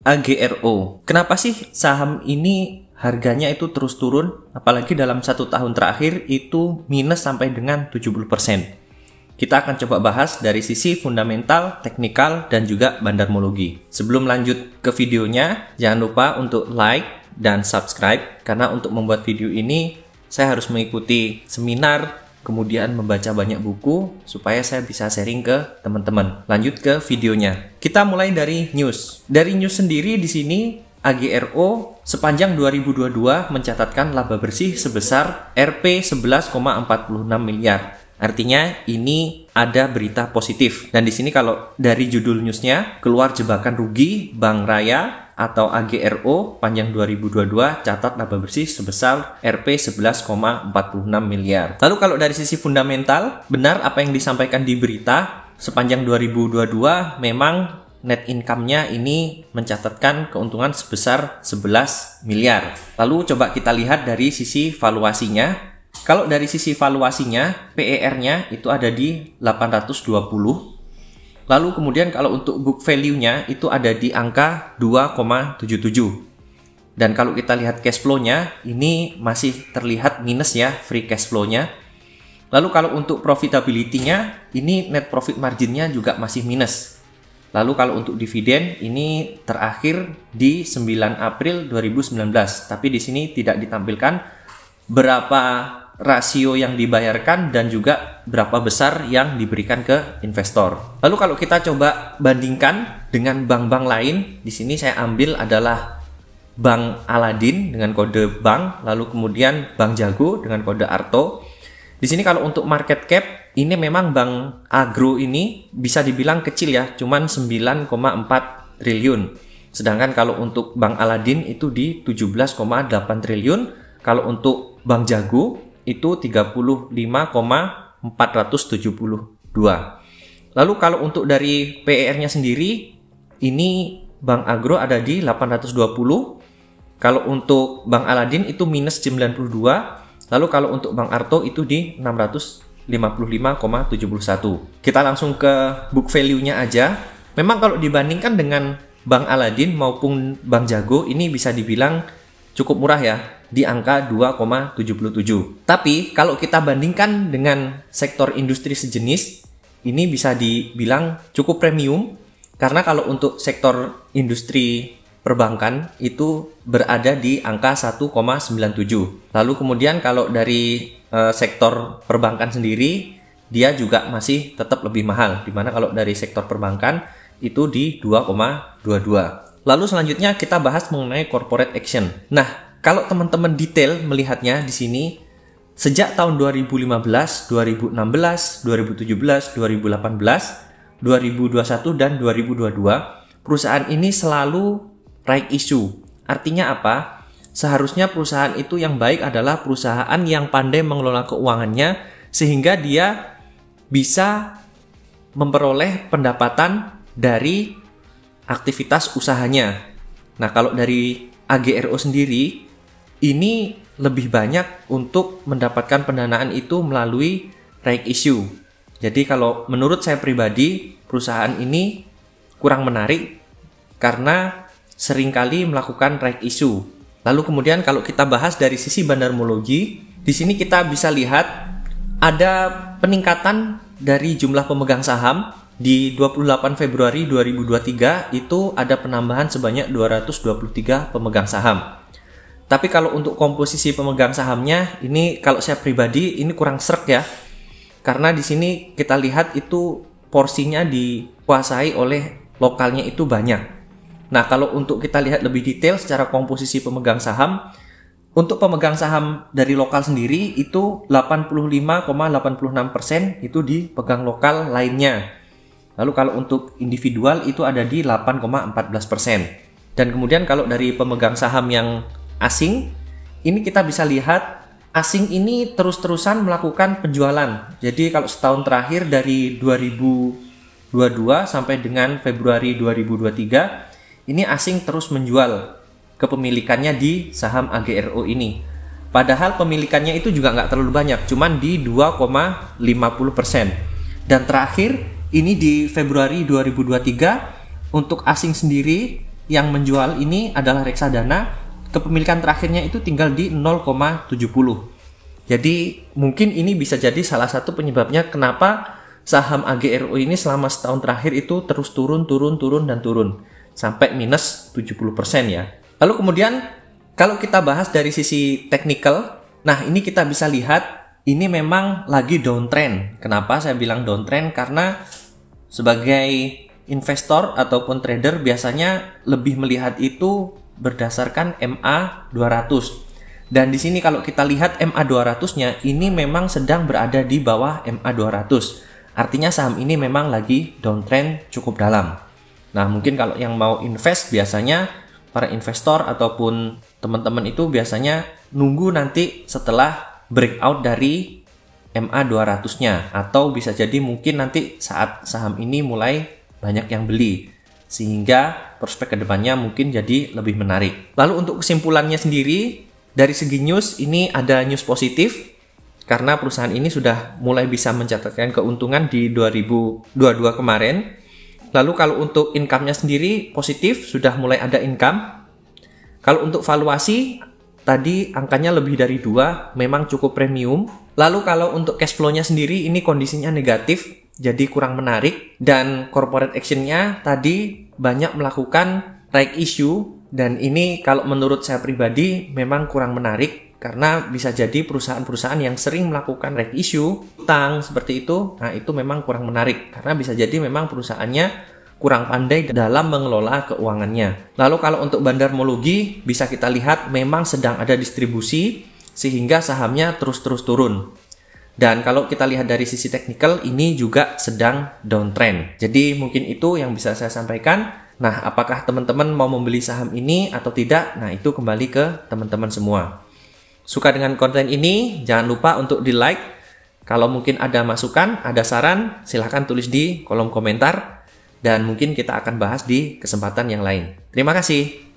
AGRO. Kenapa sih saham ini harganya itu terus turun? Apalagi dalam 1 tahun terakhir itu minus sampai dengan 70%. Kita akan coba bahas dari sisi fundamental, teknikal, dan juga bandarmologi. Sebelum lanjut ke videonya, jangan lupa untuk like dan subscribe. Karena untuk membuat video ini, saya harus mengikuti seminar, kemudian membaca banyak buku supaya saya bisa sharing ke teman-teman. Lanjut ke videonya. Kita mulai dari news. Dari news sendiri di sini AGRO sepanjang 2022 mencatatkan laba bersih sebesar Rp 11,46 miliar. Artinya ini ada berita positif. Dan di sini kalau dari judul newsnya, keluar jebakan rugi Bank Raya atau AGRO panjang 2022 catat laba bersih sebesar Rp 11,46 miliar. Lalu kalau dari sisi fundamental, benar apa yang disampaikan di berita, sepanjang 2022 memang net income-nya ini mencatatkan keuntungan sebesar 11 miliar. Lalu coba kita lihat dari sisi valuasinya. Kalau dari sisi valuasinya, PER-nya itu ada di 820. Lalu kemudian kalau untuk book value-nya itu ada di angka 2,77. Dan kalau kita lihat cash flow-nya, ini masih terlihat minus ya, free cash flow-nya. Lalu kalau untuk profitability-nya, ini net profit margin-nya juga masih minus. Lalu kalau untuk dividen, ini terakhir di 9 April 2019. Tapi di sini tidak ditampilkan berapa rasio yang dibayarkan dan juga berapa besar yang diberikan ke investor. Lalu kalau kita coba bandingkan dengan bank-bank lain, di sini saya ambil adalah Bank Aladin dengan kode bank, lalu kemudian Bank Jago dengan kode Arto. Di sini kalau untuk market cap, ini memang Bank Agro ini bisa dibilang kecil ya, cuman 9,4 triliun. Sedangkan kalau untuk Bank Aladin itu di 17,8 triliun, kalau untuk Bank Jago itu 35,472. Lalu kalau untuk dari PER-nya sendiri, ini Bank Agro ada di 820. Kalau untuk Bank Aladin itu minus 92. Lalu kalau untuk Bank Arto itu di 655,71. Kita langsung ke book value-nya aja. Memang kalau dibandingkan dengan Bank Aladin maupun Bank Jago, ini bisa dibilang cukup murah ya, di angka 2,77. Tapi kalau kita bandingkan dengan sektor industri sejenis, ini bisa dibilang cukup premium. Karena kalau untuk sektor industri perbankan itu berada di angka 1,97. Lalu kemudian kalau dari sektor perbankan sendiri, dia juga masih tetap lebih mahal. Dimana kalau dari sektor perbankan itu di 2,22. Lalu selanjutnya kita bahas mengenai corporate action. Nah, kalau teman-teman detail melihatnya di sini, sejak tahun 2015, 2016, 2017, 2018, 2021, dan 2022, perusahaan ini selalu right issue. Artinya apa? Seharusnya perusahaan itu yang baik adalah perusahaan yang pandai mengelola keuangannya sehingga dia bisa memperoleh pendapatan dari aktivitas usahanya. Nah, kalau dari AGRO sendiri, ini lebih banyak untuk mendapatkan pendanaan itu melalui right issue. Jadi kalau menurut saya pribadi, perusahaan ini kurang menarik karena seringkali melakukan right issue. Lalu kemudian kalau kita bahas dari sisi bandarmologi, di sini kita bisa lihat ada peningkatan dari jumlah pemegang saham. Di 28 Februari 2023 itu ada penambahan sebanyak 223 pemegang saham. Tapi kalau untuk komposisi pemegang sahamnya, ini kalau saya pribadi ini kurang srek ya. Karena di sini kita lihat itu porsinya dikuasai oleh lokalnya itu banyak. Nah, kalau untuk kita lihat lebih detail secara komposisi pemegang saham, untuk pemegang saham dari lokal sendiri itu 85,86% itu dipegang lokal lainnya. Lalu kalau untuk individual itu ada di 8,14%. Dan kemudian kalau dari pemegang saham yang asing, ini kita bisa lihat asing ini terus-terusan melakukan penjualan. Jadi kalau setahun terakhir dari 2022 sampai dengan Februari 2023, ini asing terus menjual kepemilikannya di saham AGRO ini. Padahal pemilikannya itu juga nggak terlalu banyak, cuman di 2,50%. Dan terakhir, ini di Februari 2023, untuk asing sendiri yang menjual ini adalah reksadana, kepemilikan terakhirnya itu tinggal di 0,70. Jadi mungkin ini bisa jadi salah satu penyebabnya kenapa saham AGRO ini selama setahun terakhir itu terus turun sampai minus 70% ya. Lalu kemudian kalau kita bahas dari sisi teknikal, nah ini kita bisa lihat ini memang lagi downtrend. Kenapa saya bilang downtrend? Karena sebagai investor ataupun trader biasanya lebih melihat itu berdasarkan MA 200. Dan di sini kalau kita lihat MA 200-nya ini memang sedang berada di bawah MA 200. Artinya saham ini memang lagi downtrend cukup dalam. Nah, mungkin kalau yang mau invest biasanya para investor ataupun teman-teman itu biasanya nunggu nanti setelah breakout dari MA 200-nya, atau bisa jadi mungkin nanti saat saham ini mulai banyak yang beli sehingga prospek kedepannya mungkin jadi lebih menarik. Lalu untuk kesimpulannya sendiri, dari segi news ini ada news positif karena perusahaan ini sudah mulai bisa mencatatkan keuntungan di 2022 kemarin. Lalu kalau untuk income-nya sendiri positif, sudah mulai ada income. Kalau untuk valuasi tadi angkanya lebih dari 2, memang cukup premium. Lalu kalau untuk cash flow-nya sendiri ini kondisinya negatif, jadi kurang menarik. Dan corporate action-nya tadi banyak melakukan right issue. Dan ini kalau menurut saya pribadi memang kurang menarik karena bisa jadi perusahaan-perusahaan yang sering melakukan right issue, utang seperti itu, nah itu memang kurang menarik karena bisa jadi memang perusahaannya kurang pandai dalam mengelola keuangannya. Lalu kalau untuk Bandarmologi bisa kita lihat memang sedang ada distribusi sehingga sahamnya terus-terus turun. Dan kalau kita lihat dari sisi teknikal ini juga sedang downtrend. Jadi mungkin itu yang bisa saya sampaikan. Nah, apakah teman-teman mau membeli saham ini atau tidak? Nah, itu kembali ke teman-teman semua. Suka dengan konten ini? Jangan lupa untuk di-like. Kalau mungkin ada masukan, ada saran, silahkan tulis di kolom komentar. Dan mungkin kita akan bahas di kesempatan yang lain. Terima kasih.